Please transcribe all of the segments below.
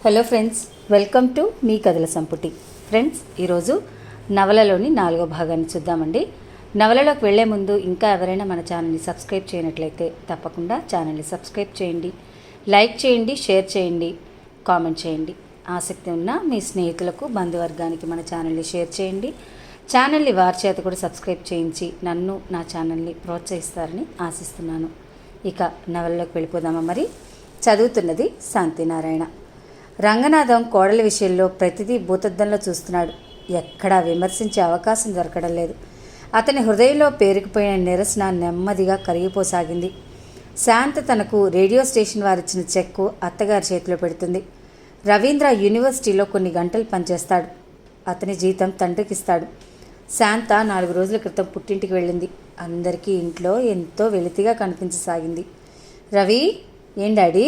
Hello friends, welcome to me కథల సంపుటి. Friends, ఈరోజు నవలలోని 4వ భాగాన్ని చూద్దామండి. నవలలోకి వెళ్లే ముందు ఇంకా ఎవరైనా మన ఛానల్ని సబ్స్క్రైబ్ చేయనట్లయితే తప్పకుండా ఛానల్ని సబ్స్క్రైబ్ చేయండి, లైక్ చేయండి, షేర్ చేయండి, కామెంట్ చేయండి. ఆసక్తి ఉన్న మీ స్నేహితులకు, బంధువర్గానికి మన ఛానల్ని షేర్ చేయండి. ఛానల్ని వారి చేత కూడా సబ్స్క్రైబ్ చేయించి నన్ను, నా ఛానల్ని ప్రోత్సహిస్తారని ఆశిస్తున్నాను. ఇక నవలలోకి వెళ్ళిపోదామా మరి. చదువుతున్నది శాంతినారాయణ. రంగనాథం కోడల విషయంలో ప్రతిదీ భూతద్దంలో చూస్తున్నాడు. ఎక్కడా విమర్శించే అవకాశం దొరకడం లేదు. అతని హృదయంలో పేరుకుపోయిన నిరసన నెమ్మదిగా కరిగిపోసాగింది. శాంత తనకు రేడియో స్టేషన్ వారిచ్చిన చెక్కు అత్తగారి చేతిలో పెడుతుంది. రవీంద్ర యూనివర్సిటీలో కొన్ని గంటలు పనిచేస్తాడు. అతని జీతం తండ్రికిస్తాడు. శాంత 4 రోజుల క్రితం పుట్టింటికి వెళ్ళింది. అందరికీ ఇంట్లో ఎంతో వెలితిగా కనిపించసాగింది. రవి, ఏం డాడీ?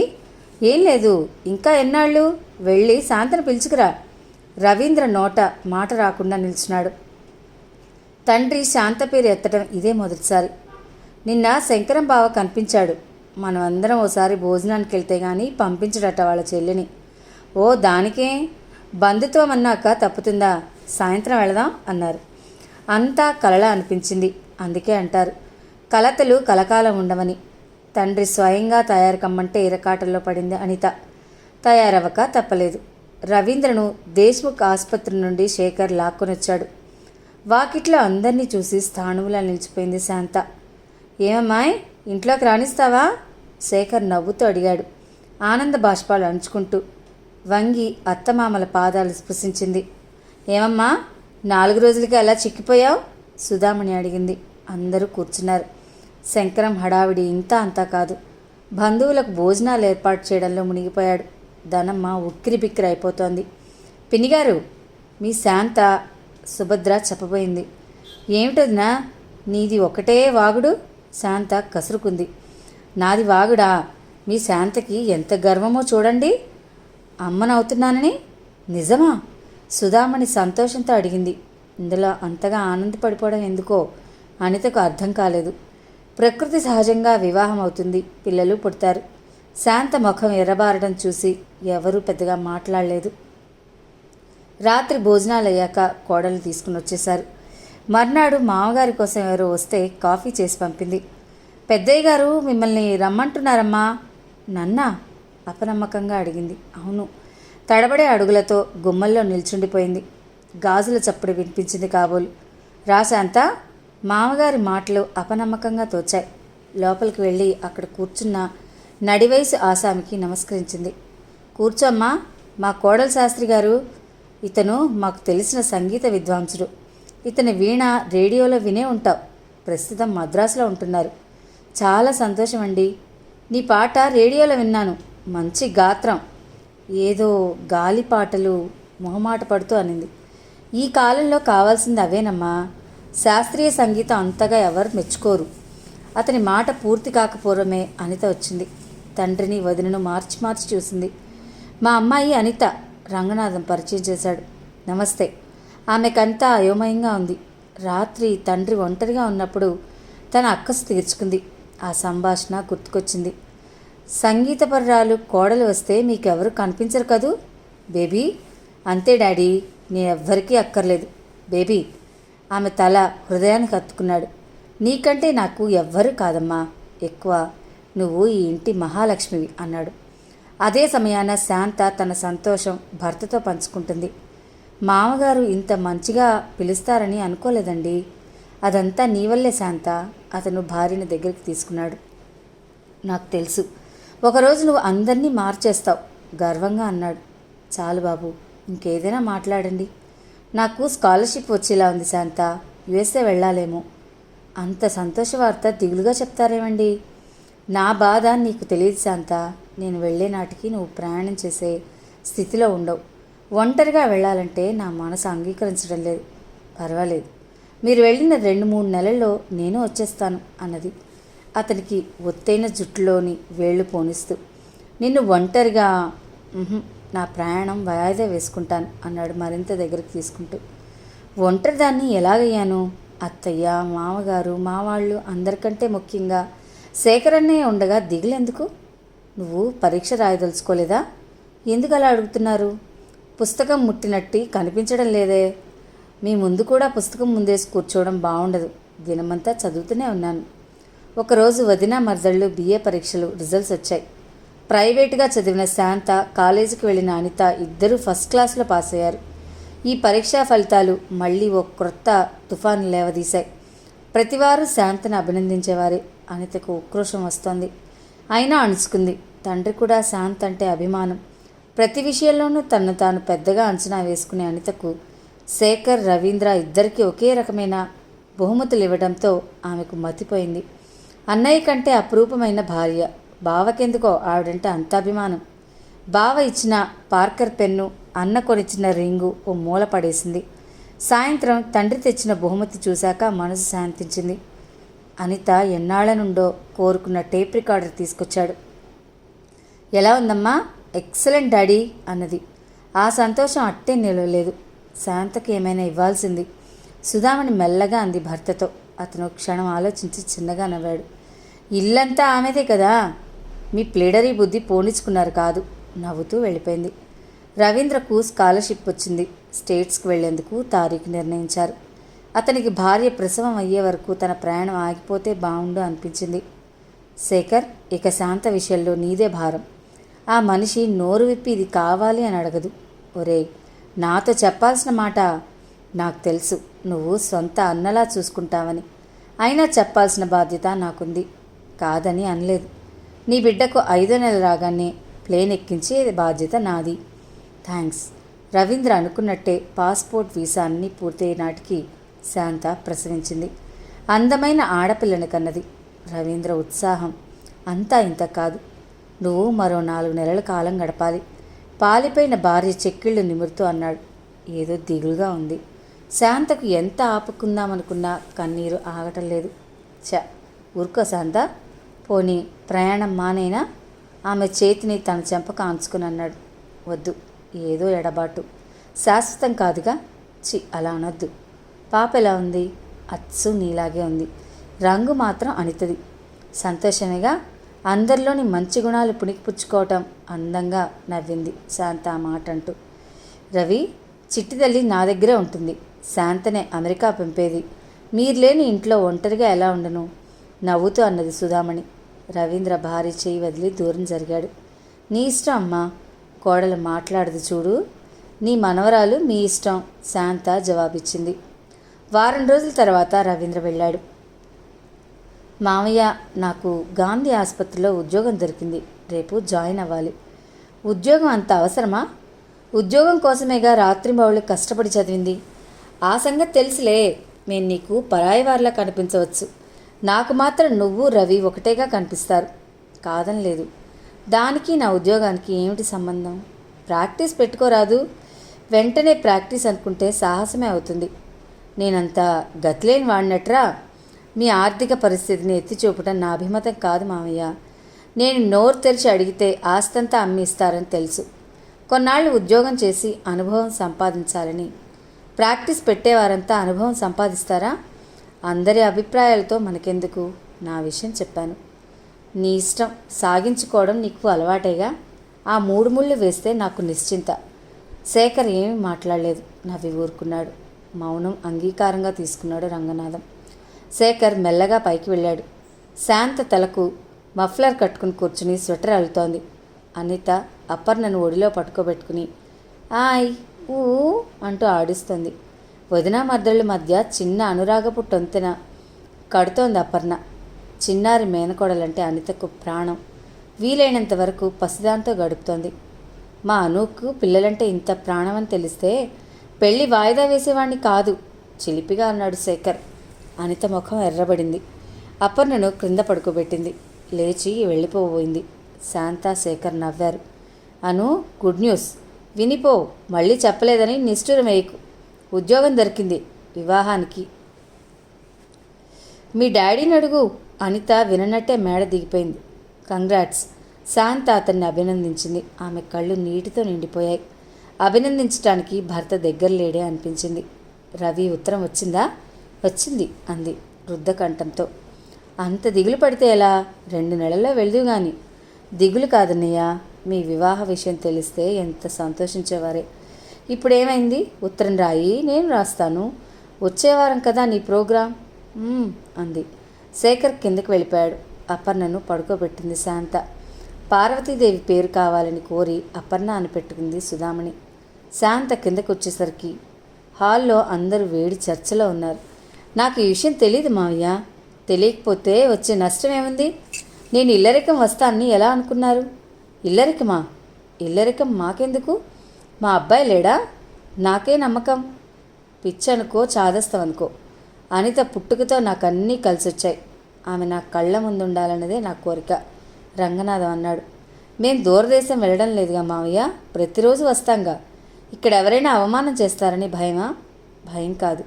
ఏం లేదు, ఇంకా ఎన్నాళ్ళు? వెళ్ళి శాంతను పిలుచుకురా. రవీంద్ర నోట మాట రాకుండా నిల్చున్నాడు. తండ్రి శాంత పేరు ఎత్తడం ఇదే మొదటిసారి. నిన్న శంకరం బావ కనిపించాడు. మనం అందరం ఓసారి భోజనానికి వెళ్తే గానీ పంపించడట వాళ్ళ చెల్లిని. ఓ దానికే, బంధుత్వం అన్నాక తప్పుతుందా? సాయంత్రం వెళదాం అన్నారు. అంతా కలలా అనిపించింది. అందుకే అంటారు, కలతలు కలకాలం ఉండవని. తండ్రి స్వయంగా తయారు కమ్మంటే ఇరకాటల్లో పడింది అనిత. తయారవ్వక తప్పలేదు. రవీంద్రను దేశ్ముఖ్ ఆసుపత్రి నుండి శేఖర్ లాక్కొనొచ్చాడు. వాకిట్లో అందరినీ చూసి స్థాణువులా నిలిచిపోయింది శాంత. ఏమమ్మాయ్, ఇంట్లోకి రాణిస్తావా? శేఖర్ నవ్వుతూ అడిగాడు, ఆనంద బాష్పాలు అణుచుకుంటూ. వంగి అత్తమామల పాదాలు స్పృశించింది. ఏమమ్మా, 4 రోజులకి అలా చిక్కిపోయావు? సుధామణి అడిగింది. అందరూ కూర్చున్నారు. శంకరం హడావిడి ఇంత అంతా కాదు. బంధువులకు భోజనాలు ఏర్పాటు చేయడంలో మునిగిపోయాడు. ధనమ్మ ఉక్కిరి బిక్కిరి అయిపోతోంది. పిన్నిగారు, మీ శాంత, సుభద్ర చెప్పబోయింది. ఏమిటదినా, నీది ఒకటే వాగుడు? శాంత కసురుకుంది. నాది వాగుడా? మీ శాంతకి ఎంత గర్వమో చూడండి. అమ్మనవుతున్నానని? నిజమా? సుధామణి సంతోషంతో అడిగింది. ఇందులో అంతగా ఆనందపడిపోవడం ఎందుకో అనితకు అర్థం కాలేదు. ప్రకృతి సహజంగా వివాహం అవుతుంది, పిల్లలు పుడతారు. శాంత ముఖం ఎర్రబారడం చూసి ఎవరూ పెద్దగా మాట్లాడలేదు. రాత్రి భోజనాలు అయ్యాక కోడలు తీసుకుని వచ్చేశారు. మర్నాడు మామగారి కోసం ఎవరో వస్తే కాఫీ చేసి పంపింది. పెద్దయ్య గారు మిమ్మల్ని రమ్మంటున్నారమ్మా. నన్నా? అపనమ్మకంగా అడిగింది. అవును. తడబడే అడుగులతో గుమ్మల్లో నిల్చుండిపోయింది. గాజుల చప్పుడు వినిపించింది కాబోలు. రాశాంత? మామగారి మాటలు అపనమ్మకంగా తోచాయి. లోపలికి వెళ్ళి అక్కడ కూర్చున్న నడివయసు ఆసామికి నమస్కరించింది. కూర్చోమ్మా, మా కోడల శాస్త్రి గారు. ఇతను మాకు తెలిసిన సంగీత విద్వాంసుడు. ఇతని వీణ రేడియోలో వినే ఉంటావు. ప్రస్తుతం మద్రాసులో ఉంటున్నారు. చాలా సంతోషం అండి. నీ పాట రేడియోలో విన్నాను. మంచి గాత్రం. ఏదో గాలి పాటలు మొహమాట పడుతూ అనింది. ఈ కాలంలో కావాల్సింది అవేనమ్మా. శాస్త్రీయ సంగీతం అంతగా ఎవరు మెచ్చుకోరు. అతని మాట పూర్తి కాకపోవడమే అనిత వచ్చింది. తండ్రిని వదినను మార్చి మార్చి చూసింది. మా అమ్మాయి అనిత, రంగనాథం పరిచయం చేశాడు. నమస్తే. ఆమెకంతా అయోమయంగా ఉంది. రాత్రి తండ్రి ఒంటరిగా ఉన్నప్పుడు తన అక్కసు తీర్చుకుంది. ఆ సంభాషణ గుర్తుకొచ్చింది. సంగీతపరురాలు కోడలు వస్తే మీకెవరు కనిపించరు కదూ బేబీ? అంతే డాడీ, నేనెవ్వరికీ అక్కర్లేదు బేబీ. ఆమె తల హృదయానికి హత్తుకున్నాడు. నీకంటే నాకు ఎవ్వరూ కాదమ్మా, ఎక్కువ నువ్వు ఈ ఇంటి మహాలక్ష్మివి అన్నాడు. అదే సమయాన శాంత తన సంతోషం భర్తతో పంచుకుంటుంది. మామగారు ఇంత మంచిగా పిలుస్తారని అనుకోలేదండి. అదంతా నీ వల్లే శాంత. అతను భార్యను దగ్గరికి తీసుకున్నాడు. నాకు తెలుసు, ఒకరోజు నువ్వు అందరినీ మార్చేస్తావు గర్వంగా అన్నాడు. చాలు బాబు, ఇంకేదైనా మాట్లాడండి. నాకు స్కాలర్షిప్ వచ్చేలా ఉంది శాంత. యుఎస్ఏ వెళ్ళాలేమో. అంత సంతోష వార్త దిగులుగా చెప్తారేమండి? నా బాధ నీకు తెలియదు శాంత. నేను వెళ్ళే నాటికి నువ్వు ప్రయాణం చేసే స్థితిలో ఉండవు. ఒంటరిగా వెళ్ళాలంటే నా మనసు అంగీకరించడం లేదు. పర్వాలేదు, మీరు వెళ్ళిన 2-3 నెలల్లో నేను వచ్చేస్తాను అన్నది అతనికి ఒత్తైన జుట్టులోని వేళ్లు పోనిస్తూ. నిన్ను ఒంటరిగా నా ప్రయాణం వాయిదా వేసుకుంటాను అన్నాడు మరింత దగ్గరికి తీసుకుంటూ. ఒంటరిదాన్ని ఎలాగయ్యాను? అత్తయ్య, మామగారు, మావాళ్ళు, అందరికంటే ముఖ్యంగా శేఖరన్నే ఉండగా దిగులెందుకు? నువ్వు పరీక్ష రాయదలుచుకోలేదా? ఎందుకు అలా అడుగుతున్నారు? పుస్తకం ముట్టినట్టు కనిపించడం లేదే. మీ ముందు కూడా పుస్తకం ముందేసి కూర్చోవడం బాగుండదు. దినమంతా చదువుతూనే ఉన్నాను. ఒకరోజు వదిన మరదళ్ళు BA పరీక్షలు రిజల్ట్స్ వచ్చాయి. ప్రైవేటుగా చదివిన శాంత, కాలేజీకి వెళ్ళిన అనిత ఇద్దరూ ఫస్ట్ క్లాస్లో పాస్ అయ్యారు. ఈ పరీక్షా ఫలితాలు మళ్ళీ ఓ క్రొత్త తుఫాను లేవదీశాయి. ప్రతివారు శాంతను అభినందించేవారే. అనితకు ఉక్రోషం వస్తోంది. అయినా అణుచుకుంది. తండ్రి కూడా శాంత అంటే అభిమానం. ప్రతి విషయంలోనూ తనను తాను పెద్దగా అంచనా వేసుకునే అనితకు శేఖర్, రవీంద్ర ఇద్దరికీ ఒకే రకమైన బహుమతులు ఇవ్వడంతో ఆమెకు మతిపోయింది. అన్నయ్య కంటే అపురూపమైన భార్య. బావకెందుకో ఆవిడంటే అంత అభిమానం. బావ ఇచ్చిన పార్కర్ పెన్ను, అన్న కొనిచ్చిన రింగు ఓ మూల పడేసింది. సాయంత్రం తండ్రి తెచ్చిన బహుమతి చూశాక మనసు శాంతించింది. అనిత ఎన్నాళ్ల నుండో కోరుకున్న టేప్ రికార్డర్ తీసుకొచ్చాడు. ఎలా ఉందమ్మా? ఎక్సలెంట్ డాడీ అన్నది. ఆ సంతోషం అట్టే నిలవలేదు. శాంతకి ఏమైనా ఇవ్వాల్సింది. సుధామణి మెల్లగా అంది భర్తతో. అతను క్షణం ఆలోచించి చిన్నగా నవ్వాడు. ఇల్లంతా ఆమెదే కదా, మీ ప్లేడరీ బుద్ధి పోనిచ్చుకున్నారు కాదు. నవ్వుతూ వెళ్ళిపోయింది. రవీంద్రకు స్కాలర్షిప్ వచ్చింది. స్టేట్స్కి వెళ్లేందుకు తారీఖు నిర్ణయించారు. అతనికి భార్య ప్రసవం అయ్యే వరకు తన ప్రయాణం ఆగిపోతే బాగుండు అనిపించింది. శేఖర్, ఇక శాంత విషయంలో నీదే భారం. ఆ మనిషి నోరు విప్పి ఇది కావాలి అని అడగదు. ఒరేయ్, నాతో చెప్పాల్సిన మాట నాకు తెలుసు. నువ్వు సొంత అన్నలా చూసుకుంటావని. అయినా చెప్పాల్సిన బాధ్యత నాకుంది. కాదని అనలేదు. నీ బిడ్డకు 5వ నెల రాగానే ప్లేన్ ఎక్కించే బాధ్యత నాది. థ్యాంక్స్. రవీంద్ర అనుకున్నట్టే పాస్పోర్ట్, వీసా అన్నీ పూర్తయ్యే నాటికి శాంత ప్రసవించింది. అందమైన ఆడపిల్లని కన్నది. రవీంద్ర ఉత్సాహం అంతా ఇంత కాదు. నువ్వు మరో 4 నెలల కాలం గడపాలి. పాలిపోయిన భార్య చెక్కిళ్ళు నిమురుతూ అన్నాడు. ఏదో దిగులుగా ఉంది. శాంతకు ఎంత ఆపుకుందామనుకున్నా కన్నీరు ఆగటం లేదు. ఊరుకో శాంత, పోనీ ప్రయాణం మానేనా? ఆమె చేతిని తన చెంపకు ఆంచుకుని అన్నాడు. వద్దు, ఏదో ఎడబాటు, శాశ్వతం కాదుగా. అలా అనొద్దు. పాప ఎలా ఉంది? అచ్చు నీలాగే ఉంది. రంగు మాత్రం అనితది. సంతోషమేగా. అందరిలోని మంచి గుణాలు పుణికిపుచ్చుకోవటం. అందంగా నవ్వింది శాంత ఆ మాట అంటూ. రవి, చిట్టి తల్లి నా దగ్గరే ఉంటుంది. శాంతనే అమెరికా పంపేది. మీరు లేని ఇంట్లో ఒంటరిగా ఎలా ఉండను? నవ్వుతూ అన్నది సుధామణి. రవీంద్ర భార్య చేయి వదిలి దూరం జరిగాడు. నీ ఇష్టం అమ్మా. కోడలు మాట్లాడదు చూడు. నీ మనవరాలు మీ ఇష్టం, శాంత జవాబిచ్చింది. వారం రోజుల తర్వాత రవీంద్ర వెళ్ళాడు. మామయ్య, నాకు గాంధీ ఆసుపత్రిలో ఉద్యోగం దొరికింది. రేపు జాయిన్ అవ్వాలి. ఉద్యోగం అంత అవసరమా? ఉద్యోగం కోసమేగా రాత్రింబవళ్ళు కష్టపడి చదివింది. ఆ సంగతి తెలుసులే. నేను నీకు పరాయి వారిలా కనిపించవచ్చు. నాకు మాత్రం నువ్వు రవి ఒకటేగా కనిపిస్తారు. కాదనలేదు. దానికి నా ఉద్యోగానికి ఏమిటి సంబంధం? ప్రాక్టీస్ పెట్టుకోరాదు? వెంటనే ప్రాక్టీస్ అనుకుంటే సాహసమే అవుతుంది. నేనంత గతిలేని వాడినట్రా? మీ ఆర్థిక పరిస్థితిని ఎత్తి చూపటం నా అభిమతం కాదు మామయ్య. నేను నోరు తెరిచి అడిగితే ఆస్తంతా అమ్మి ఇస్తారని తెలుసు. కొన్నాళ్ళు ఉద్యోగం చేసి అనుభవం సంపాదించాలని. ప్రాక్టీస్ పెట్టేవారంతా అనుభవం సంపాదిస్తారా? అందరి అభిప్రాయాలతో మనకెందుకు? నా విషయం చెప్పాను. నీ ఇష్టం. సాగించుకోవడం నీకు అలవాటేగా. ఆ 3 ముళ్ళు వేస్తే నాకు నిశ్చింత. శేఖర్ ఏమీ మాట్లాడలేదు. నవ్వి ఊరుకున్నాడు. మౌనం అంగీకారంగా తీసుకున్నాడు రంగనాథం. శేఖర్ మెల్లగా పైకి వెళ్ళాడు. శాంత తలకు మఫ్లర్ కట్టుకుని కూర్చుని స్వెటర్ అల్లుతోంది. అనిత అపర్ణను ఒడిలో పట్టుకోబెట్టుకుని ఆయ్ ఊ అంటూ ఆడిస్తుంది. వదిన మర్దళ్ళ మధ్య చిన్న అనురాగపు టొంతెన కడుతోంది అపర్ణ. చిన్నారి మేనకోడలంటే అనితకు ప్రాణం. వీలైనంత వరకు పసిదాంతో గడుపుతోంది. మా అనూకు పిల్లలంటే ఇంత ప్రాణమని తెలిస్తే పెళ్లి వాయిదా వేసేవాణ్ణి కాదు, చిలిపిగా అన్నాడు శేఖర్. అనిత ముఖం ఎర్రబడింది. అపర్ణను క్రింద పడుకోబెట్టింది. లేచి వెళ్ళిపోబోయింది. శాంత, శేఖర్ నవ్వారు. అను, గుడ్ న్యూస్ వినిపో. మళ్ళీ చెప్పలేదని నిష్ఠూరం వేయకు. ఉద్యోగం దొరికింది. వివాహానికి మీ డాడీని అడుగు. అనిత విననట్టే మేడ దిగిపోయింది. కంగ్రాట్స్. శాంత అతన్ని అభినందించింది. ఆమె కళ్ళు నీటితో నిండిపోయాయి. అభినందించటానికి భర్త దగ్గర లేడే అనిపించింది. రవి ఉత్తరం వచ్చిందా? వచ్చింది అంది రుద్ధకంఠంతో. అంత దిగులు పడితే ఎలా? 2 నెలల్లో వెళ్దు గాని. దిగులు కాదన్నయ్య, మీ వివాహ విషయం తెలిస్తే ఎంత సంతోషించేవారే. ఇప్పుడు ఏమైంది? ఉత్తరం రాయి, నేను రాస్తాను. వచ్చే వారం కదా నీ ప్రోగ్రాం అంది. శేఖర్ కిందకి వెళ్ళిపోయాడు. అపర్ణను పడుకోబెట్టింది శాంత. పార్వతీదేవి పేరు కావాలని కోరి అపర్ణ అని పెట్టుకుంది సుధామణి. శాంత కిందకు వచ్చేసరికి హాల్లో అందరూ వేడి చర్చలో ఉన్నారు. నాకు ఈ విషయం తెలియదు మావయ్య. తెలియకపోతే వచ్చే నష్టం ఏముంది? నేను ఇల్లరికం వస్తానని ఎలా అనుకున్నారు? ఇల్లరికమా? ఇల్లరికం మాకెందుకు? మా అబ్బాయి లేడా? నాకే నమ్మకం. పిచ్చనుకో, చాదస్తం అనుకో, అనిత పుట్టుకతో నాకు అన్నీ కలిసొచ్చాయి. ఆమె నా కళ్ళ ముందు ఉండాలన్నదే నా కోరిక, రంగనాథం అన్నాడు. మేం దూరదేశం వెళ్ళడం లేదుగా మావయ్య, ప్రతిరోజు వస్తాంగా. ఇక్కడ ఎవరైనా అవమానం చేస్తారని భయమా? భయం కాదు,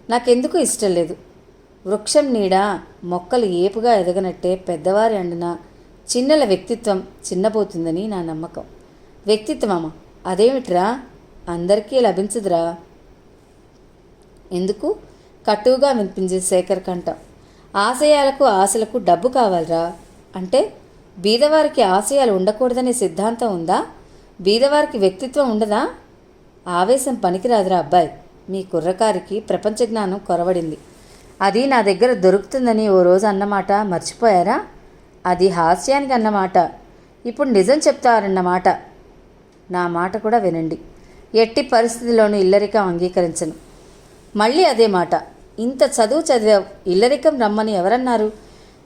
నాకెందుకు ఇష్టం లేదు. వృక్షం నీడ మొక్కలు ఏపుగా ఎదగనట్టే పెద్దవారి అండిన చిన్నల వ్యక్తిత్వం చిన్నపోతుందని నా నమ్మకం. వ్యక్తిత్వమా? అదేమిట్రా? అందరికీ లభించదురా. ఎందుకు? కటువుగా వినిపించే శేఖర్ కంఠం. ఆశయాలకు ఆశలకు డబ్బు కావాలరా. అంటే బీదవారికి ఆశయాలు ఉండకూడదనే సిద్ధాంతం ఉందా? బీదవారికి వ్యక్తిత్వం ఉండదా? ఆవేశం పనికిరాదురా అబ్బాయి. మీ కుర్రకారికి ప్రపంచ జ్ఞానం కొరవడింది. అది నా దగ్గర దొరుకుతుందని ఓ రోజు అన్నమాట మర్చిపోయారా? అది హాస్యానికి అన్నమాట, ఇప్పుడు నిజం చెప్తారన్నమాట. నా మాట కూడా వినండి. ఎట్టి పరిస్థితిలోనూ ఇల్లరికం అంగీకరించను. మళ్ళీ అదే మాట. ఇంత చదువు చదివావు, ఇల్లరికం రమ్మని ఎవరన్నారు?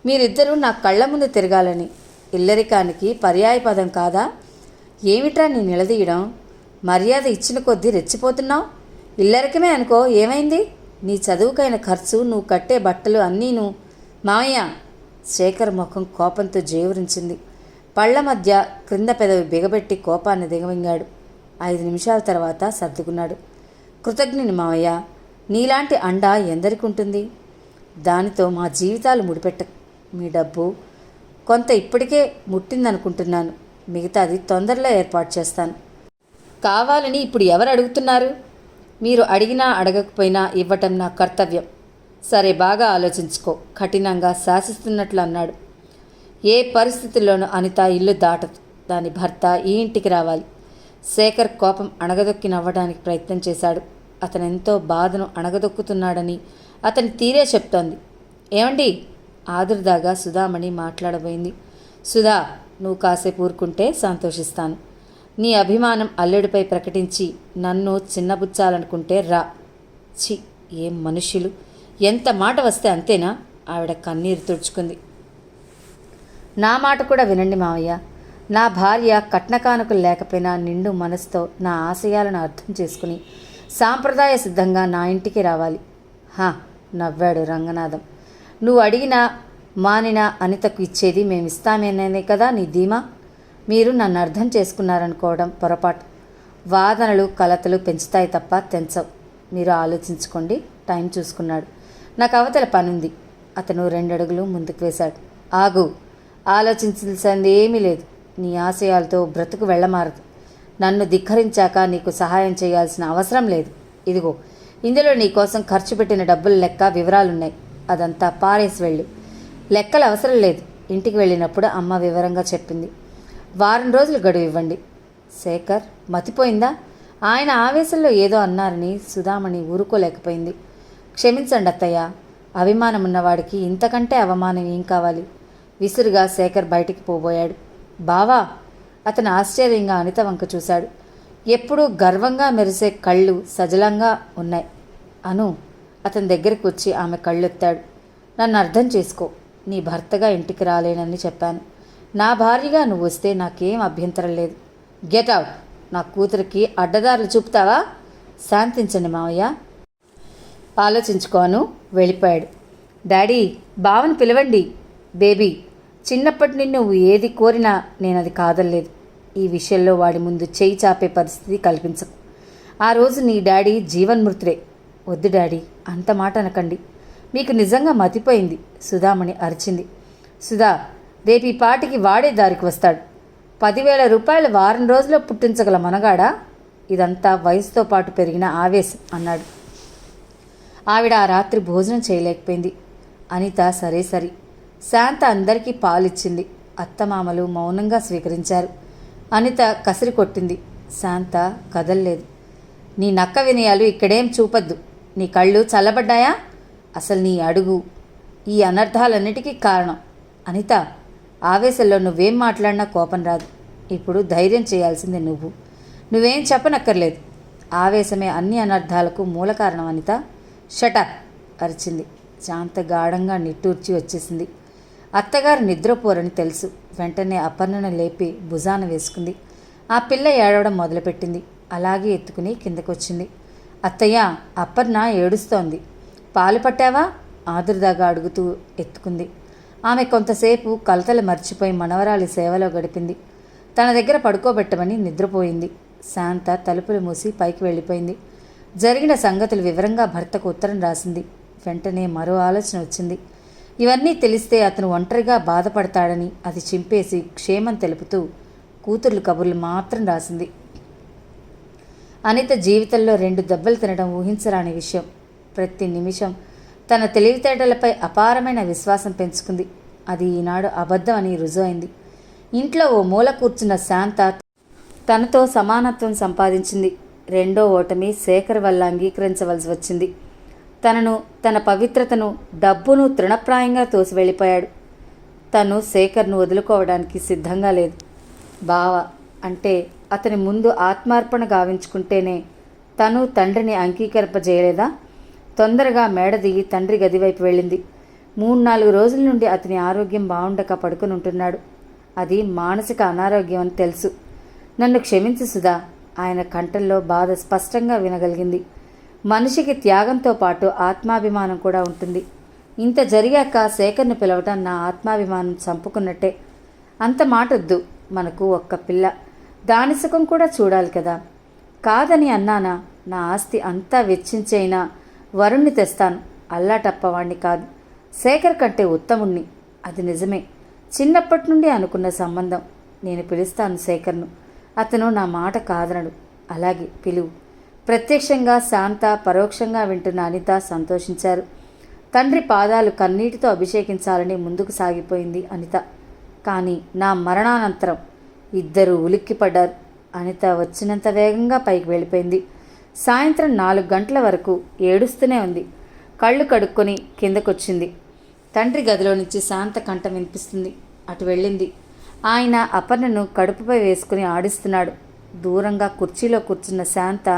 మీరిద్దరూ నా కళ్ళ ముందు తిరగాలని. ఇల్లరికానికి పర్యాయ పదం కాదా? ఏమిట్రా నీ నిలదీయడం? మర్యాద ఇచ్చిన కొద్దీ రెచ్చిపోతున్నావు. ఇల్లరికమే అనుకో, ఏమైంది? నీ చదువుకైన ఖర్చు, నువ్వు కట్టే బట్టలు అన్నీను. మావయ్య! శేఖర్ ముఖం కోపంతో జేవురించింది. పళ్ల మధ్య క్రింద పెదవి బిగబెట్టి కోపాన్ని దిగమింగాడు. 5 నిమిషాల తర్వాత సర్దుకున్నాడు. కృతజ్ఞుని మావయ్య. నీలాంటి అండ ఎందరికి ఉంటుంది? దానితో మా జీవితాలు ముడిపెట్ట. మీ డబ్బు కొంత ఇప్పటికే ముట్టిందనుకుంటున్నాను. మిగతాది తొందరలో ఏర్పాటు చేస్తాను. కావాలని ఇప్పుడు ఎవరు అడుగుతున్నారు? మీరు అడిగినా అడగకపోయినా ఇవ్వటం నా కర్తవ్యం. సరే, బాగా ఆలోచించుకో, కఠినంగా శాసిస్తున్నట్లు అన్నాడు. ఏ పరిస్థితుల్లోనూ అనిత ఇల్లు దాటదు. దాని భర్త ఈ ఇంటికి రావాలి. శేఖర్ కోపం అణగదొక్కి నవ్వడానికి ప్రయత్నం చేశాడు. అతనెంతో బాధను అణగదొక్కుతున్నాడని అతని తీరే చెప్తోంది. ఏమండి? ఆదుర్దాగా సుధామణి మాట్లాడబోయింది. సుధా, నువ్వు కాసేపు ఊరుకుంటే సంతోషిస్తాను. నీ అభిమానం అల్లుడిపై ప్రకటించి నన్ను చిన్నబుచ్చాలనుకుంటే రా. చి, ఏం మనుష్యులు! ఎంత మాట వస్తే అంతేనా? ఆవిడ కన్నీరు తుడుచుకుంది. నా మాట కూడా వినండి మావయ్య. నా భార్య కట్నకానుకలు లేకపోయినా నిండు మనసుతో నా ఆశయాలను అర్థం చేసుకుని సాంప్రదాయ సిద్ధంగా నా ఇంటికి రావాలి. నవ్వాడు రంగనాథం. నువ్వు అడిగినా మానినా అనితకు ఇచ్చేది మేమిస్తామేనే కదా నీ ధీమా? మీరు నన్ను అర్థం చేసుకున్నారనుకోవడం పొరపాటు. వాదనలు కలతలు పెంచుతాయి తప్ప తెంచవు. మీరు ఆలోచించుకోండి. టైం చూసుకున్నాడు. నాకు అవతల పనుంది. అతను 2 అడుగులు ముందుకు వేశాడు. ఆగు. ఆలోచించాల్సింది ఏమీ లేదు. నీ ఆశయాలతో బ్రతుకు వెళ్ళమారదు. నన్ను ధిక్కరించాక నీకు సహాయం చేయాల్సిన అవసరం లేదు. ఇదిగో, ఇందులో నీకోసం ఖర్చు పెట్టిన డబ్బుల లెక్క వివరాలున్నాయి. అదంతా పారేసి వెళ్ళు. లెక్కలు అవసరం లేదు. ఇంటికి వెళ్ళినప్పుడు అమ్మ వివరంగా చెప్పింది. వారం రోజులు గడువు ఇవ్వండి. శేఖర్ మతిపోయిందా? ఆయన ఆవేశంలో ఏదో అన్నారని సుధామణి ఊరుకోలేకపోయింది. క్షమించండి అత్తయ్య. అభిమానం ఉన్నవాడికి ఇంతకంటే అవమానం ఏం కావాలి? విసురుగా శేఖర్ బయటికి పోబోయాడు. బావా! అతను ఆశ్చర్యంగా అనిత వంక చూశాడు. ఎప్పుడూ గర్వంగా మెరిసే కళ్ళు సజలంగా ఉన్నాయి. అను అతని దగ్గరికి వచ్చి ఆమె కళ్ళెత్తాడు. నన్ను అర్థం చేసుకో. నీ భర్తగా ఇంటికి రాలేనని చెప్పాను. నా భార్యగా నువ్వు వస్తే నాకేం అభ్యంతరం లేదు. Get out. నా కూతురికి అడ్డదారులు చూపుతావా? శాంతించండి మావయ్య. ఆలోచించుకోను. వెళ్ళిపోయాడు. డాడీ, బావని పిలవండి. బేబీ, చిన్నప్పటి నుండి నువ్వు ఏది కోరినా నేను అది కాదనలేదు. ఈ విషయంలో వాడి ముందు చేయి చాపే పరిస్థితి కల్పించకు. ఆ రోజు నీ డాడీ జీవన్మృతుడే. వద్దు డాడీ, అంత మాట అనకండి. మీకు నిజంగా మతిపోయింది. సుధామణి అరిచింది. సుధా, రేపు ఈ పాటికి వాడే దారికి వస్తాడు. 10,000 రూపాయలు వారం రోజుల్లో పుట్టించగల మనగాడా? ఇదంతా వయసుతో పాటు పెరిగిన ఆవేశం అన్నాడు. ఆవిడ ఆ రాత్రి భోజనం చేయలేకపోయింది. అనిత సరే సరి. శాంత అందరికీ పాలిచ్చింది. అత్తమామలు మౌనంగా స్వీకరించారు. అనిత కసిరి కొట్టింది. శాంత కదల్లేదు. నీ నక్క వినయాలు ఇక్కడేం చూపద్దు. నీ కళ్ళు చల్లబడ్డాయా? అసలు నీ అడుగు ఈ అనర్థాలన్నిటికీ కారణం. అనిత, ఆవేశంలో నువ్వేం మాట్లాడినా కోపం రాదు. ఇప్పుడు ధైర్యం చేయాల్సిందే నువ్వేం చెప్పనక్కర్లేదు. ఆవేశమే అన్ని అనర్థాలకు మూల కారణం. అనిత, షటప్ అరిచింది. శాంత గాఢంగా నిట్టూర్చి వచ్చేసింది. అత్తగారు నిద్రపోరని తెలుసు. వెంటనే అపర్ణను లేపి భుజాన వేసుకుంది. ఆ పిల్ల ఏడవడం మొదలుపెట్టింది. అలాగే ఎత్తుకుని కిందకొచ్చింది. అత్తయ్య, అపర్ణ ఏడుస్తోంది. పాలు పట్టావా? ఆదుర్దాగా అడుగుతూ ఎత్తుకుంది. ఆమె కొంతసేపు కలతలు మర్చిపోయి మనవరాలి సేవలో గడిపింది. తన దగ్గర పడుకోబెట్టమని నిద్రపోయింది. శాంత తలుపులు మూసి పైకి వెళ్ళిపోయింది. జరిగిన సంగతులు వివరంగా భర్తకు ఉత్తరం రాసింది. వెంటనే మరో ఆలోచన వచ్చింది. ఇవన్నీ తెలిస్తే అతను ఒంటరిగా బాధపడతాడని అది చింపేసి క్షేమం తెలుపుతూ కూతుర్లు కబుర్లు మాత్రం రాసింది. అనిత జీవితంలో 2 దెబ్బలు తినడం ఊహించరాని విషయం. ప్రతి నిమిషం తన తెలివితేటలపై అపారమైన విశ్వాసం పెంచుకుంది. అది ఈనాడు అబద్ధం అని రుజువైంది. ఇంట్లో ఓ మూల కూర్చున్న శాంత తనతో సమానత్వం సంపాదించింది. రెండో ఓటమి శేఖర్ వల్ల అంగీకరించవలసి వచ్చింది. తన పవిత్రతను, డబ్బును తృణప్రాయంగా తోసి వెళ్ళిపోయాడు. తను శేఖర్ను వదులుకోవడానికి సిద్ధంగా లేదు. బావ అంటే అతని ముందు ఆత్మార్పణ గావించుకుంటేనే తను తండ్రిని అంగీకరింపజేయలేదా? తొందరగా మేడ దిగి తండ్రి గదివైపు వెళ్ళింది. 3-4 రోజుల నుండి అతని ఆరోగ్యం బాగుండక పడుకుని ఉంటున్నాడు. అది మానసిక అనారోగ్యం అని తెలుసు. నన్ను క్షమించు సుధా. ఆయన కంఠంలో బాధ స్పష్టంగా వినగలిగింది. మనిషికి త్యాగంతో పాటు ఆత్మాభిమానం కూడా ఉంటుంది. ఇంత జరిగాక శేఖర్ను పిలవటం నా ఆత్మాభిమానం చంపుకున్నట్టే. అంత మాటొద్దు. మనకు ఒక్క పిల్ల, దాని సుఖం కూడా చూడాలి కదా. కాదని అన్నానా? నా ఆస్తి అంతా వెచ్చించైనా వరుణ్ణి తెస్తాను. అల్లాటప్పవాణ్ణి కాదు. శేఖర్ కంటే ఉత్తముణ్ణి. అది నిజమే. చిన్నప్పటి నుండి అనుకున్న సంబంధం. నేను పిలుస్తాను శేఖర్ను. అతను నా మాట కాదనడు. అలాగే పిలువు. ప్రత్యక్షంగా శాంత, పరోక్షంగా వింటున్న అనిత సంతోషించారు. తండ్రి పాదాలు కన్నీటితో అభిషేకించాలని ముందుకు సాగిపోయింది అనిత. కానీ నా మరణానంతరం ఇద్దరు ఉలిక్కిపడ్డారు. అనిత వచ్చినంత వేగంగా పైకి వెళ్ళిపోయింది. సాయంత్రం 4 గంటల వరకు ఏడుస్తూనే ఉంది. కళ్ళు కడుక్కొని కిందకొచ్చింది. తండ్రి గదిలో నుంచి శాంత కంఠం వినిపిస్తుంది. అటు వెళ్ళింది. ఆయన అపర్ణను కడుపుపై వేసుకుని ఆడిస్తున్నాడు. దూరంగా కుర్చీలో కూర్చున్న శాంత,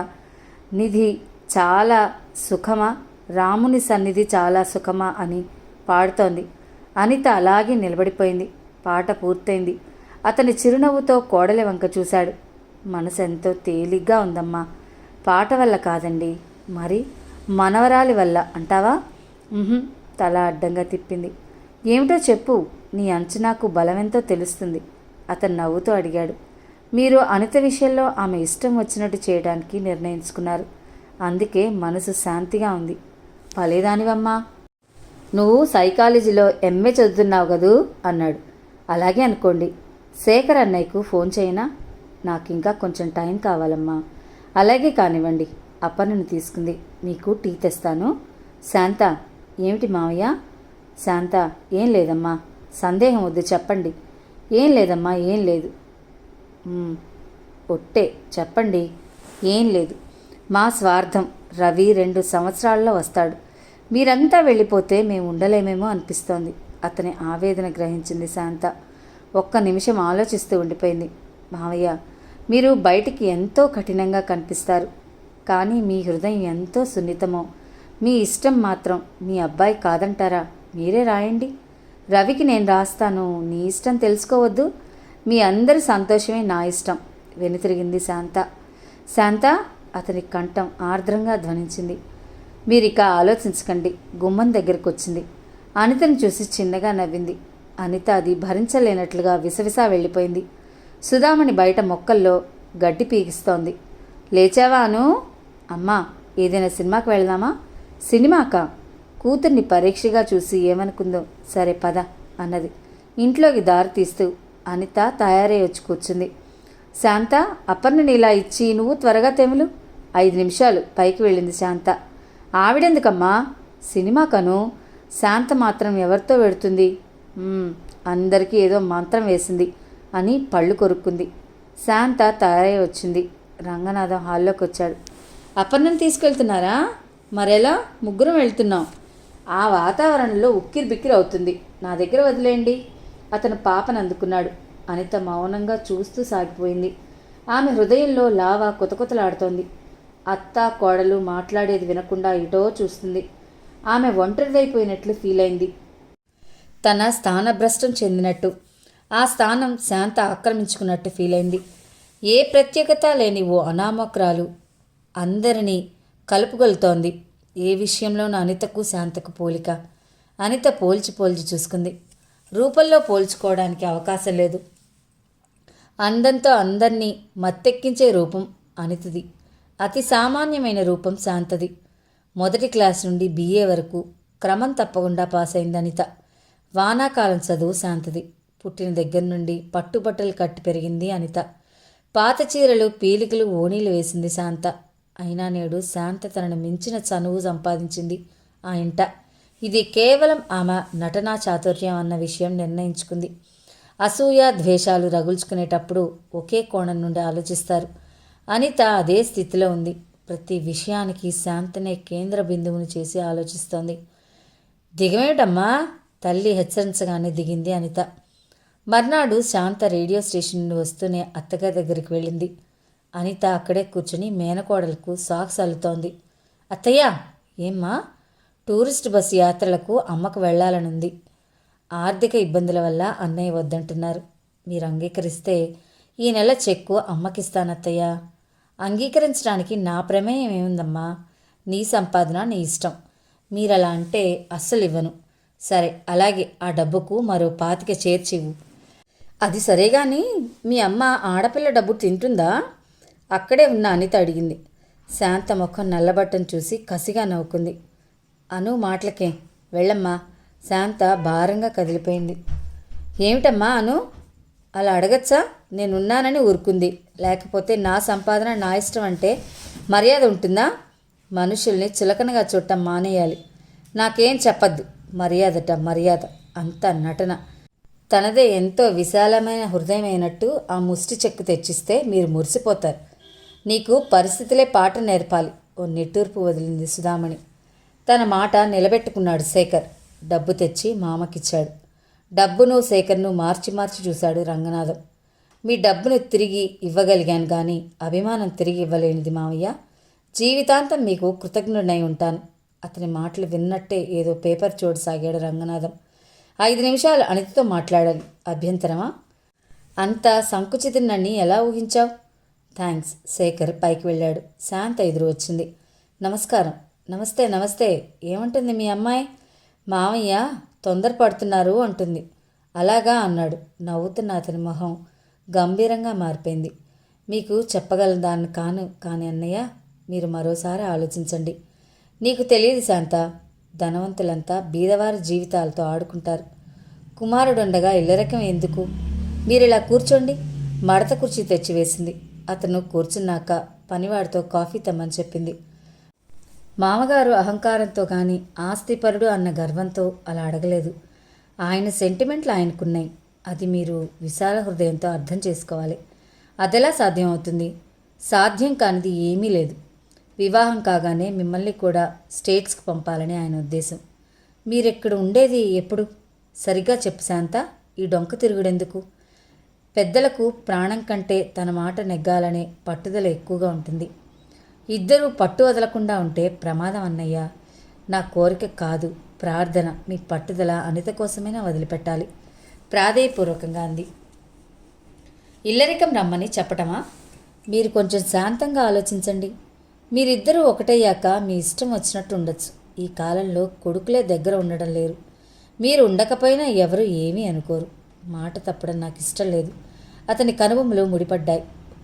నిధి చాలా సుఖమా, రాముని సన్నిధి చాలా సుఖమా అని పాడుతోంది. అనిత అలాగే నిలబడిపోయింది. పాట పూర్తయింది. అతని చిరునవ్వుతో కోడలి వంక చూశాడు. మనసు ఎంతో తేలిగ్గా ఉందమ్మా. పాట వల్ల కాదండి. మరి మనవరాలి వల్ల అంటావా? తల అడ్డంగా తిప్పింది. ఏమిటో చెప్పు. నీ అంచనాకు బలమెంతో తెలుస్తుంది. అతను నవ్వుతూ అడిగాడు. మీరు అనిత విషయంలో ఆమె ఇష్టం వచ్చినట్టు చేయడానికి నిర్ణయించుకున్నారు. అందుకే మనసు శాంతిగా ఉంది. పలేదానివమ్మా. నువ్వు సైకాలజీలో ఎంఏ చదువుతున్నావు కదూ అన్నాడు. అలాగే అనుకోండి. శేఖర్ అన్నయ్యకు ఫోన్ చేయనా? నాకు ఇంకా కొంచెం టైం కావాలమ్మా. అలాగే కానివ్వండి. అపర్ణను తీసుకుంది. నీకు టీ తెస్తాను. శాంత, ఏమిటి మావయ్య? శాంత, ఏం లేదమ్మా. సందేహం వద్దు, చెప్పండి. ఏం లేదమ్మా, ఏం లేదు. ఒట్టే చెప్పండి. ఏం లేదు. మా స్వార్థం. రవి 2 సంవత్సరాల్లో వస్తాడు. మీరంతా వెళ్ళిపోతే మేము ఉండలేమేమో అనిపిస్తోంది. అతని ఆవేదన గ్రహించింది శాంత. ఒక్క నిమిషం ఆలోచిస్తూ ఉండిపోయింది. మావయ్య, మీరు బయటికి ఎంతో కఠినంగా కనిపిస్తారు. కానీ మీ హృదయం ఎంతో సున్నితమో. మీ ఇష్టం మాత్రం మీ అబ్బాయి కాదంటారా? మీరే రాయండి. రవికి నేను రాస్తాను. నీ ఇష్టం తెలుసుకోవద్దు. మీ అందరి సంతోషమే నా ఇష్టం. వెనుతిరిగింది శాంత. శాంత, అతని కంఠం ఆర్ద్రంగా ధ్వనించింది. మీరిక ఆలోచించకండి. గుమ్మం దగ్గరకు వచ్చింది. అనితను చూసి చిన్నగా నవ్వింది. అనిత అది భరించలేనట్లుగా విసవిసా వెళ్ళిపోయింది. సుధామణి బయట మొక్కల్లో గడ్డి పీకిస్తోంది. లేచావాను? అమ్మా, ఏదైనా సినిమాకి వెళదామా? సినిమాకా? కూతుర్ని పరీక్షగా చూసి ఏమనుకుందో. సరే పద అన్నది ఇంట్లోకి దారి తీస్తూ. అనిత తయారై వచ్చి కూర్చుంది. శాంత, అపర్ణని ఇలా ఇచ్చి నువ్వు త్వరగా తెములు. 5 నిమిషాలు. పైకి వెళ్ళింది శాంత. ఆవిడెందుకమ్మా? సినిమాకను. శాంత మాత్రం ఎవరితో వెడుతుంది? అందరికీ ఏదో మంత్రం వేసింది అని పళ్ళు కొరుక్కుంది. శాంత తయారై వచ్చింది. రంగనాథం హాల్లోకి వచ్చాడు. అపర్ణను తీసుకెళ్తున్నారా? మరెలా? ముగ్గురం వెళ్తున్నాం. ఆ వాతావరణంలో ఉక్కిరి బిక్కిరి అవుతుంది. నా దగ్గర వదిలేయండి. అతను పాపను అందుకున్నాడు. అనిత మౌనంగా చూస్తూ సాగిపోయింది. ఆమె హృదయంలో లావా కొతకొతలాడుతోంది. అత్త కోడలు మాట్లాడేది వినకుండా ఇటో చూస్తుంది. ఆమె ఒంటరిదైపోయినట్లు ఫీల్ అయింది. తన స్థానభ్రష్టం చెందినట్టు, ఆ స్థానం శాంత ఆక్రమించుకున్నట్టు ఫీల్ అయింది. ఏ ప్రత్యేకత లేని ఓ అనామకురాలు అందరినీ కలుపుగలుతోంది. ఏ విషయంలోనూ అనితకు శాంతకు పోలిక. అనిత పోల్చి చూసుకుంది. రూపంలో పోల్చుకోవడానికి అవకాశం లేదు. అందంతో అందరినీ మత్తెక్కించే రూపం అనితది. అతి సామాన్యమైన రూపం శాంతది. మొదటి క్లాస్ నుండి BA వరకు క్రమం తప్పకుండా పాస్ అయింది అనిత. వానాకాలం చదువు శాంతది. పుట్టిన దగ్గర నుండి పట్టుబట్టలు కట్టి పెరిగింది అనిత. పాత చీరలు, పీలికలు, ఓణీలు వేసింది శాంత. అయినా నేడు శాంత తనను మించిన చనువు సంపాదించింది ఆ ఇంట. ఇది కేవలం ఆమె నటనా చాతుర్యం అన్న విషయం నిర్ణయించుకుంది. అసూయ, ద్వేషాలు రగుల్చుకునేటప్పుడు ఒకే కోణం నుండి ఆలోచిస్తారు. అనిత అదే స్థితిలో ఉంది. ప్రతి విషయానికి శాంతనే కేంద్ర బిందువును చేసి ఆలోచిస్తోంది. దిగమేటమ్మా, తల్లి హెచ్చరించగానే దిగింది అనిత. మర్నాడు శాంత రేడియో స్టేషన్ నుండి వస్తూనే అత్తగారి దగ్గరికి వెళ్ళింది. అనిత అక్కడే కూర్చుని మేనకోడలకు సాక్స్ అల్లుతోంది. అత్తయ్య, ఏమ్మా? టూరిస్ట్ బస్సు యాత్రలకు అమ్మకు వెళ్లాలనుంది. ఆర్థిక ఇబ్బందుల వల్ల అన్నయ్య వద్దంటున్నారు. మీరు అంగీకరిస్తే ఈ నెల చెక్కు అమ్మకిస్తానత్తయ్య. అంగీకరించడానికి నా ప్రమేయం ఏముందమ్మా? నీ సంపాదన నీ ఇష్టం. మీరలా అంటే అస్సలు ఇవ్వను. సరే, అలాగే ఆ డబ్బుకు మరో 25 చేర్చివు. అది సరే గాని మీ అమ్మ ఆడపిల్ల డబ్బు తింటుందా? అక్కడే ఉన్న అనిత అడిగింది. శాంత ముఖం నల్లబట్టను చూసి కసిగా నవ్వుకుంది. అను మాటలకే వెళ్ళమ్మా. శాంత భారంగా కదిలిపోయింది. ఏమిటమ్మా అను, అలా అడగచ్చా? నేనున్నానని ఊరుకుంది. లేకపోతే నా సంపాదన నా ఇష్టం అంటే మర్యాద ఉంటుందా? మనుషుల్ని చులకనగా చూడటం మానేయాలి. నాకేం చెప్పద్దు. మర్యాదట మర్యాద, అంత నటన. తనదే ఎంతో విశాలమైన హృదయమైనట్టు ఆ ముష్టి చెక్కు తెచ్చిస్తే మీరు మురిసిపోతారు. నీకు పరిస్థితులే పాట నేర్పాలి. ఓ నిట్టూర్పు వదిలింది సుధామణి. తన మాట నిలబెట్టుకున్నాడు శేఖర్. డబ్బు తెచ్చి మామకిచ్చాడు. డబ్బును శేఖర్ను మార్చి చూశాడు రంగనాథం. మీ డబ్బును తిరిగి ఇవ్వగలిగాను కానీ అభిమానం తిరిగి ఇవ్వలేనిది మావయ్య. జీవితాంతం మీకు కృతజ్ఞుడై ఉంటాను. అతని మాటలు విన్నట్టే ఏదో పేపర్ చూడసాగాడు రంగనాథం. 5 నిమిషాలు అనితతో మాట్లాడాలి. అభ్యంతరమా? అంత సంకుచితున్నని ఎలా ఊహించావు? థ్యాంక్స్. శేఖర్ పైకి వెళ్ళాడు. శాంత ఎదురు వచ్చింది. నమస్కారం. నమస్తే. ఏమంటుంది మీ అమ్మాయి? మావయ్య తొందరపడుతున్నారు అంటుంది. అలాగా అన్నాడు. నవ్వుతున్న అతని మొహం గంభీరంగా మారిపోయింది. మీకు చెప్పగలదాన్ని కానీ అన్నయ్య, మీరు మరోసారి ఆలోచించండి. నీకు తెలియదు శాంత, ధనవంతులంతా బీదవారి జీవితాలతో ఆడుకుంటారు. కుమారుడుండగా ఇల్లరకం ఎందుకు? మీరిలా కూర్చోండి. మడత కుర్చీ తెచ్చివేసింది. అతను కూర్చున్నాక పనివాడితో కాఫీ తెమ్మని చెప్పింది. మామగారు అహంకారంతో కానీ ఆస్తిపరుడు అన్న గర్వంతో అలా అడగలేదు. ఆయన సెంటిమెంట్లు ఆయనకున్నాయి. అది మీరు విశాల హృదయంతో అర్థం చేసుకోవాలి. అదెలా సాధ్యం అవుతుంది? సాధ్యం కానిది ఏమీ లేదు. వివాహం కాగానే మిమ్మల్ని కూడా స్టేట్స్కి పంపాలని ఆయన ఉద్దేశం. మీరెక్కడ ఉండేది ఎప్పుడు? సరిగ్గా చెప్పు శాంత, ఈ డొంక తిరుగుడెందుకు? పెద్దలకు ప్రాణం కంటే తన మాట నెగ్గాలనే పట్టుదల ఎక్కువగా ఉంటుంది. ఇద్దరూ పట్టు వదలకుండా ఉంటే ప్రమాదం అన్నయ్య. నా కోరిక కాదు, ప్రార్థన. మీ పట్టుదల అనిత కోసమైనా వదిలిపెట్టాలి, ప్రాధేయపూర్వకంగా అంది. ఇల్లరికం రమ్మని చెప్పటమా? మీరు కొంచెం శాంతంగా ఆలోచించండి. మీరిద్దరూ ఒకటయ్యాక మీ ఇష్టం వచ్చినట్టు ఉండొచ్చు. ఈ కాలంలో కొడుకులే దగ్గర ఉండడం లేరు. మీరు ఉండకపోయినా ఎవరు ఏమీ అనుకోరు. మాట తప్పడం నాకు ఇష్టం లేదు. అతని కనుబొమ్మలు ముడిపడ్డాయి.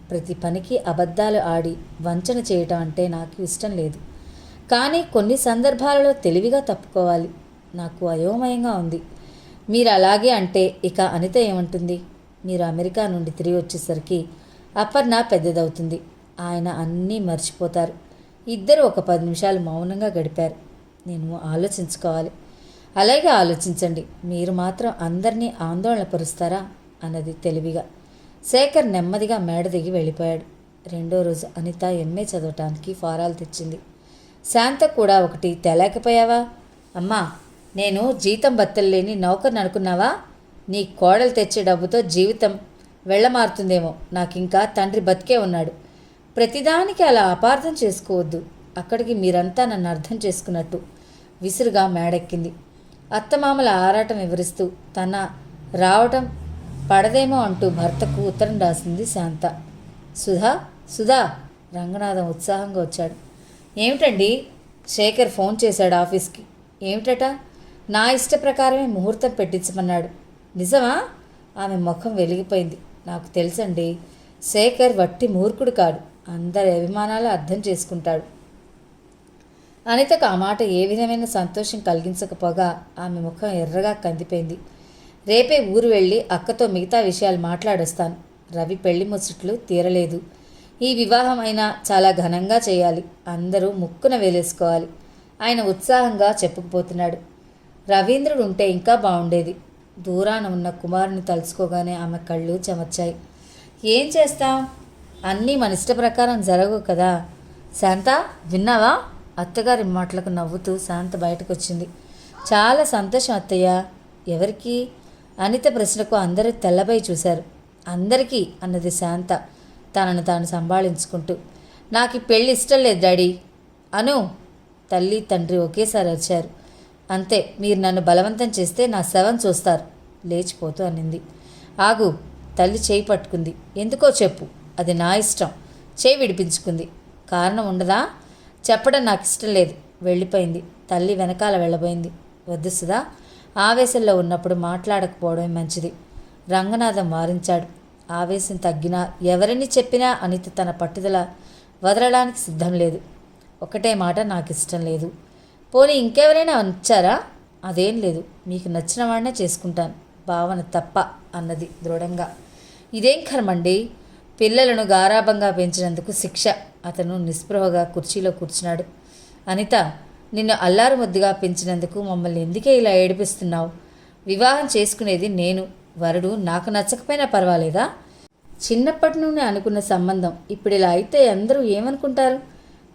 ప్రతి పనికి అబద్ధాలు ఆడి వంచన చేయటం అంటే నాకు ఇష్టం లేదు. కానీ కొన్ని సందర్భాలలో తెలివిగా తప్పుకోవాలి. నాకు అయోమయంగా ఉంది. మీరు అలాగే అంటే ఇక అనిత ఏమంటుంది? మీరు అమెరికా నుండి తిరిగి వచ్చేసరికి అపర్ణ పెద్దదవుతుంది. ఆయన అన్నీ మర్చిపోతారు. ఇద్దరు ఒక 10 నిమిషాలు మౌనంగా గడిపారు. నేను ఆలోచించుకోవాలి. అలాగే ఆలోచించండి. మీరు మాత్రం అందరినీ ఆందోళన పరుస్తారా అన్నది తెలివిగా. శేఖర్ నెమ్మదిగా మేడ దిగి వెళ్ళిపోయాడు. రెండో రోజు అనిత ఎంఏ చదవటానికి ఫారాలు తెచ్చింది. శాంత కూడా ఒకటి తేలేకపోయావా? అమ్మా, నేను జీతం బత్తలు లేని నౌకర్ని అనుకున్నావా? నీ కోడలు తెచ్చే డబ్బుతో జీవితం వెళ్ళమారుతుందేమో. నాకింకా తండ్రి బతికే ఉన్నాడు. ప్రతిదానికి అలా అపార్థం చేసుకోవద్దు. అక్కడికి మీరంతా నన్ను అర్థం చేసుకున్నట్టు విసురుగా మేడెక్కింది. అత్తమామల ఆరాటం వివరిస్తూ తన రావటం పడదేమో అంటూ భర్తకు ఉత్తరం రాసింది శాంత. సుధా సుధా రంగనాథం ఉత్సాహంగా వచ్చాడు. ఏమిటండి? శేఖర్ ఫోన్ చేశాడు ఆఫీస్కి. ఏమిటట? నా ఇష్ట ప్రకారమే ముహూర్తం పెట్టించమన్నాడు. నిజమా? ఆమె ముఖం వెలిగిపోయింది. నాకు తెలుసండి, శేఖర్ వట్టి మూర్ఖుడు కాడు. అందరి అభిమానాలు అర్థం చేసుకుంటాడు. అనితకు ఆ మాట ఏ విధమైన సంతోషం కలిగించకపోగా ఆమె ముఖం ఎర్రగా కందిపోయింది. రేపే ఊరు వెళ్ళి అక్కతో మిగతా విషయాలు మాట్లాడొస్తాను. రవి పెళ్లి ముచ్చట్లు తీరలేదు. ఈ వివాహం అయినా చాలా ఘనంగా చేయాలి. అందరూ ముక్కున వేలేసుకోవాలి. ఆయన ఉత్సాహంగా చెప్పుకుపోతున్నాడు. రవీంద్రుడు ఉంటే ఇంకా బాగుండేది. దూరాన ఉన్న కుమారుని తలుచుకోగానే ఆమె కళ్ళు చెమర్చాయి. ఏం చేస్తాం? అన్నీ మన ఇష్ట ప్రకారం జరగవు కదా. శాంత, విన్నావా? అత్తగారి మాటలకు నవ్వుతూ శాంత బయటకు వచ్చింది. చాలా సంతోషం అత్తయ్య. ఎవరికి? అనిత ప్రశ్నకు అందరూ తెల్లబై చూశారు. అందరికీ అన్నది శాంత తనను తాను సంభాళించుకుంటూ. నాకు ఈ పెళ్ళి ఇష్టం లేదు డాడీ. అను, తల్లి తండ్రి ఒకేసారి వచ్చారు. అంతే, మీరు నన్ను బలవంతం చేస్తే నా శవం చూస్తారు లేచిపోతూ అనింది. ఆగు. తల్లి చేయి పట్టుకుంది. ఎందుకో చెప్పు. అది నా ఇష్టం. చేయి విడిపించుకుంది. కారణం ఉండదా? చెప్పడం నాకు ఇష్టం లేదు. వెళ్ళిపోయింది. తల్లి వెనకాల వెళ్ళబోయింది. వద్దు సుధా, ఆవేశంలో ఉన్నప్పుడు మాట్లాడకపోవడమే మంచిది. రంగనాథం వారించాడు. ఆవేశం తగ్గినా ఎవరిని చెప్పినా అనిత తన పట్టుదల వదలడానికి సిద్ధం లేదు. ఒకటే మాట, నాకు ఇష్టం లేదు. పోనీ ఇంకెవరైనా వచ్చారా? అదేం లేదు. మీకు నచ్చిన వాడినే చేసుకుంటాను. భావన తప్ప అన్నది దృఢంగా. ఇదేం కర్మండి? పిల్లలను గారాభంగా పెంచినందుకు శిక్ష. అతను నిస్పృహగా కుర్చీలో కూర్చున్నాడు. అనిత, నిన్ను అల్లారు ముద్దుగా పెంచినందుకు మమ్మల్ని ఎందుకే ఇలా ఏడిపిస్తున్నావు? వివాహం చేసుకునేది నేను. వరుడు నాకు నచ్చకపోయినా పర్వాలేదా? చిన్నప్పటి నుండి అనుకున్న సంబంధం ఇప్పుడు ఇలా అయితే అందరూ ఏమనుకుంటారు?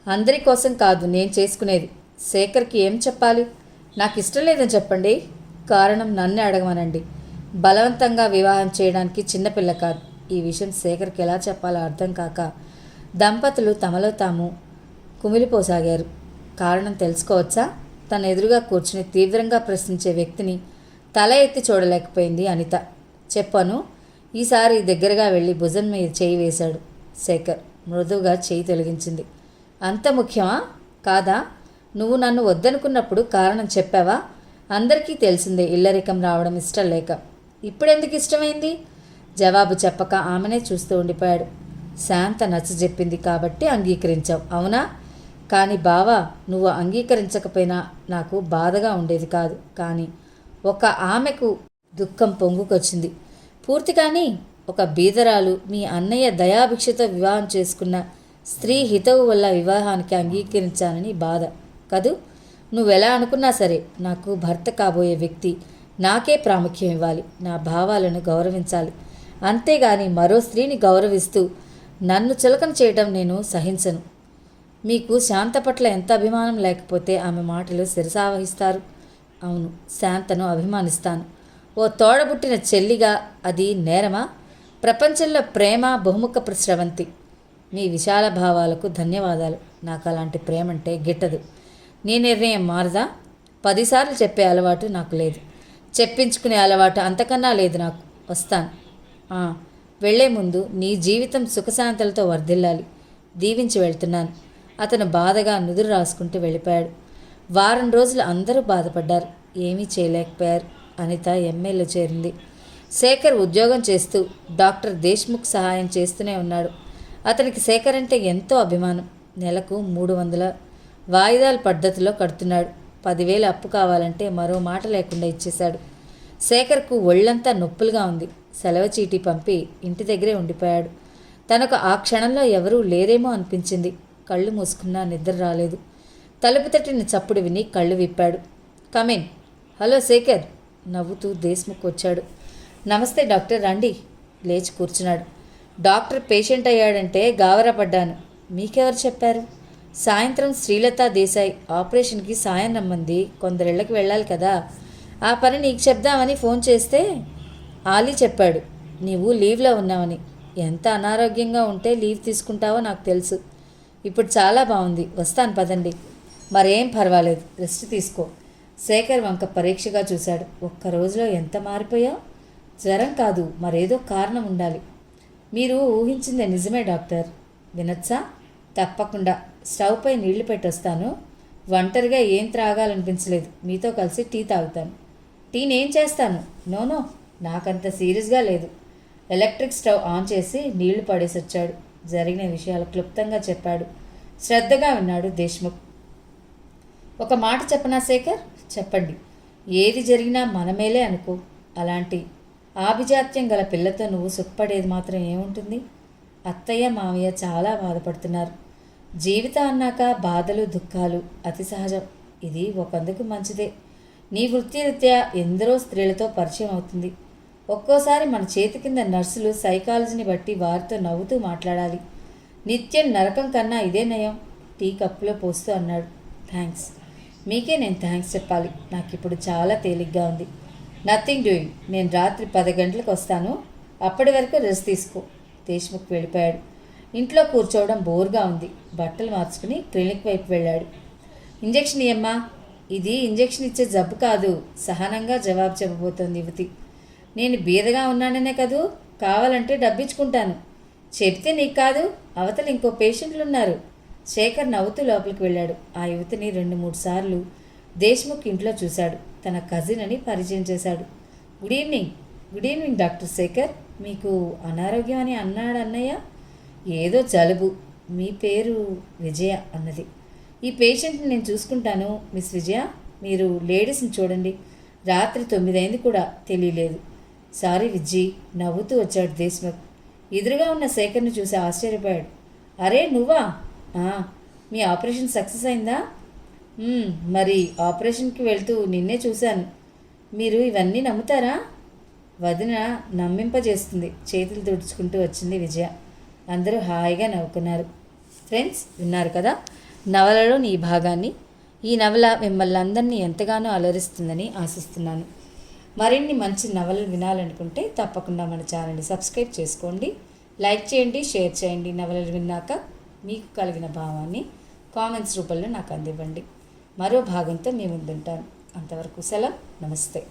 అందరి కోసం కాదు నేను చేసుకునేది. శేఖర్కి ఏం చెప్పాలి? నాకు ఇష్టం లేదని చెప్పండి. కారణం నన్నే అడగమనండి. బలవంతంగా వివాహం చేయడానికి చిన్నపిల్ల కాదు. ఈ విషయం శేఖర్కి ఎలా చెప్పాలో అర్థం కాక దంపతులు తమలో తాము కుమిలిపోసాగారు. కారణం తెలుసుకోవచ్చా? తన ఎదురుగా కూర్చుని తీవ్రంగా ప్రశ్నించే వ్యక్తిని తల ఎత్తి చూడలేకపోయింది అనిత. చెప్పను. ఈసారి దగ్గరగా వెళ్ళి భుజం మీద చేయి వేశాడు శేఖర్. మృదువుగా చేయి తొలగించింది. అంత ముఖ్యమా? కాదా? నువ్వు నన్ను వద్దనుకున్నప్పుడు కారణం చెప్పావా? అందరికీ తెలిసిందే ఇల్లరికం రావడం ఇష్టం లేక. ఇప్పుడెందుకు ఇష్టమైంది? జవాబు చెప్పక ఆమెనే చూస్తూ ఉండిపోయాడు. శాంత నచ్చజెప్పింది కాబట్టి అంగీకరించావు, అవునా? కానీ బావా, నువ్వు అంగీకరించకపోయినా నాకు బాధగా ఉండేది కాదు. కానీ ఒక ఆమెకు దుఃఖం పొంగుకొచ్చింది. పూర్తిగాని ఒక బీదరాలు మీ అన్నయ్య దయాభిక్షతో వివాహం చేసుకున్న స్త్రీ హితవు వల్ల వివాహానికి అంగీకరించానని బాధ కదూ? నువ్వెలా అనుకున్నా సరే నాకు భర్త కాబోయే వ్యక్తి నాకే ప్రాముఖ్యం ఇవ్వాలి. నా భావాలను గౌరవించాలి. అంతేగాని మరో స్త్రీని గౌరవిస్తూ నన్ను చులకన చేయడం నేను సహించను. మీకు శాంత పట్ల ఎంత అభిమానం లేకపోతే ఆమె మాటలు శిరసావహిస్తారు? అవును, శాంతను అభిమానిస్తాను. ఓ తోడబుట్టిన చెల్లిగా అది నేరమా? ప్రపంచంలో ప్రేమ బహుముఖ స్రవంతి. మీ విశాల భావాలకు ధన్యవాదాలు. నాకు అలాంటి ప్రేమంటే గిట్టదు. నీ నిర్ణయం మారదా? 10 సార్లు చెప్పే అలవాటు నాకు లేదు. చెప్పించుకునే అలవాటు అంతకన్నా లేదు నాకు. వస్తాను. వెళ్లే ముందు నీ జీవితం సుఖశాంతులతో వర్ధిల్లాలి. దీవించి వెళ్తున్నాను. అతను బాధగా నుదురు రాసుకుంటూ వెళ్ళిపోయాడు. వారం రోజులు అందరూ బాధపడ్డారు. ఏమీ చేయలేకపోయారు. అనిత ఎంఏలో చేరింది. శేఖర్ ఉద్యోగం చేస్తూ డాక్టర్ దేశ్ముఖ్ సహాయం చేస్తూనే ఉన్నాడు. అతనికి శేఖర్ అంటే ఎంతో అభిమానం. నెలకు 300 వాయిదాల పద్ధతిలో కడుతున్నాడు. 10,000 అప్పు కావాలంటే మరో మాట లేకుండా ఇచ్చేశాడు. శేఖర్కు ఒళ్ళంతా నొప్పులుగా ఉంది. సెలవు చీటీ పంపి ఇంటి దగ్గరే ఉండిపోయాడు. తనకు ఆ క్షణంలో ఎవరూ లేరేమో అనిపించింది. కళ్ళు మూసుకున్నా నిద్ర రాలేదు. తలుపు తట్టిన చప్పుడు విని కళ్ళు విప్పాడు. కమిన్. హలో శేఖర్. నవ్వుతూ దేశ్ముఖ్ వచ్చాడు. నమస్తే డాక్టర్, రండి. లేచి కూర్చున్నాడు. డాక్టర్ పేషెంట్ అయ్యాడంటే గావరపడ్డాను. మీకెవరు చెప్పారు? సాయంత్రం శ్రీలత దేశాయ్ ఆపరేషన్కి సాయం రమ్మంది. కొందరిళ్ళకి వెళ్ళాలి కదా, ఆ పని నీకు చెప్దామని ఫోన్ చేస్తే ఆలీ చెప్పాడు నీవు లీవ్లో ఉన్నావని. ఎంత అనారోగ్యంగా ఉంటే లీవ్ తీసుకుంటావో నాకు తెలుసు. ఇప్పుడు చాలా బాగుంది, వస్తాను పదండి. మరేం పర్వాలేదు, రెస్ట్ తీసుకో. శేఖర్ వంక పరీక్షగా చూశాడు. ఒక్క రోజులో ఎంత మారిపోయావు? జ్వరం కాదు, మరేదో కారణం ఉండాలి. మీరు ఊహించిందే నిజమే డాక్టర్. వినొచ్చా? తప్పకుండా. స్టవ్ పై నీళ్లు పెట్టొస్తాను. ఒంటరిగా ఏం త్రాగాలనిపించలేదు. మీతో కలిసి టీ తాగుతాను. టీ నేను చేస్తాను. నోనో, నాకంత సీరియస్గా లేదు. ఎలక్ట్రిక్ స్టవ్ ఆన్ చేసి నీళ్లు పడేసి వచ్చాడు. జరిగిన విషయాలు క్లుప్తంగా చెప్పాడు. శ్రద్ధగా విన్నాడు దేశ్ముఖ్. ఒక మాట చెప్పనా శేఖర్? చెప్పండి. ఏది జరిగినా మనమేలే అనుకో. అలాంటి ఆభిజాత్యం గల పిల్లతో నువ్వు సుఖపడేది మాత్రం ఏముంటుంది? అత్తయ్య మామయ్య చాలా బాధపడుతున్నారు. జీవితం అన్నాక బాధలు దుఃఖాలు అతి సహజం. ఇది ఒకందుకు మంచిదే. నీ వృత్తిరీత్యా ఎందరో స్త్రీలతో పరిచయం అవుతుంది. ఒక్కోసారి మన చేతి కింద నర్సులు సైకాలజీని బట్టి వారితో నవ్వుతూ మాట్లాడాలి. నిత్యం నరకం కన్నా ఇదే నయం. టీ కప్పులో పోస్తూ అన్నాడు. థ్యాంక్స్. మీకే నేను థ్యాంక్స్ చెప్పాలి. నాకు ఇప్పుడు చాలా తేలిగ్గా ఉంది. Nothing doing. నేను రాత్రి 10 గంటలకు వస్తాను. అప్పటి వరకు రెస్ట్ తీసుకో. దేశ్ముఖ్ వెళ్ళిపోయాడు. ఇంట్లో కూర్చోవడం బోర్గా ఉంది. బట్టలు మార్చుకుని క్లినిక్ వైపు వెళ్ళాడు. ఇంజెక్షన్ ఇయ్యమ్మా. ఇది ఇంజెక్షన్ ఇచ్చే జబ్బు కాదు. సహనంగా జవాబు చెప్పబోతోంది యువతి. నేను బీదగా ఉన్నాననే కదూ, కావాలంటే డబ్బిచ్చుకుంటాను. చెప్తే నీకు కాదు, అవతల ఇంకో పేషెంట్లు ఉన్నారు. శేఖర్ నవ్వుతూ లోపలికి వెళ్ళాడు. ఆ యువతిని 2-3 సార్లు దేశ్ముఖ్ ఇంట్లో చూశాడు. తన కజిన్ అని పరిచయం చేశాడు. Good evening. Good evening doctor Shekhar. మీకు అనారోగ్యం అని అన్నాడు అన్నయ్య. ఏదో జలుబు. మీ పేరు విజయ అన్నది. ఈ పేషెంట్ని నేను చూసుకుంటాను మిస్ విజయ. మీరు లేడీస్ని చూడండి. రాత్రి 9 అయింది కూడా తెలియలేదు. సారీ విజ్జి. నవ్వుతూ వచ్చాడు దేశ్ముఖ్. ఎదురుగా ఉన్న శేఖర్ని చూసి ఆశ్చర్యపోయాడు. అరే నువ్వా? మీ ఆపరేషన్ సక్సెస్ అయిందా? మరి ఆపరేషన్కి వెళ్తూ నిన్నే చూశాను. మీరు ఇవన్నీ నమ్ముతారా? వదిన నమ్మింపజేస్తుంది. చేతులు తుడుచుకుంటూ వచ్చింది విజయ. అందరూ హాయిగా నవ్వుకున్నారు. ఫ్రెండ్స్, విన్నారు కదా నవలలోని ఈ భాగాన్ని. ఈ నవల మిమ్మల్ని అందరినీ ఎంతగానో అలరిస్తుందని ఆశిస్తున్నాను. మరిన్ని మంచి నవలలు వినాలనుకుంటే తప్పకుండా మన ఛానల్ని సబ్స్క్రైబ్ చేసుకోండి, లైక్ చేయండి, షేర్ చేయండి. నవలలు విన్నాక మీకు కలిగిన భావాన్ని కామెంట్స్ రూపంలో నాకు అందివ్వండి. మరో భాగంతో మీ ముందుంటాను. అంతవరకు సెలవు. నమస్తే.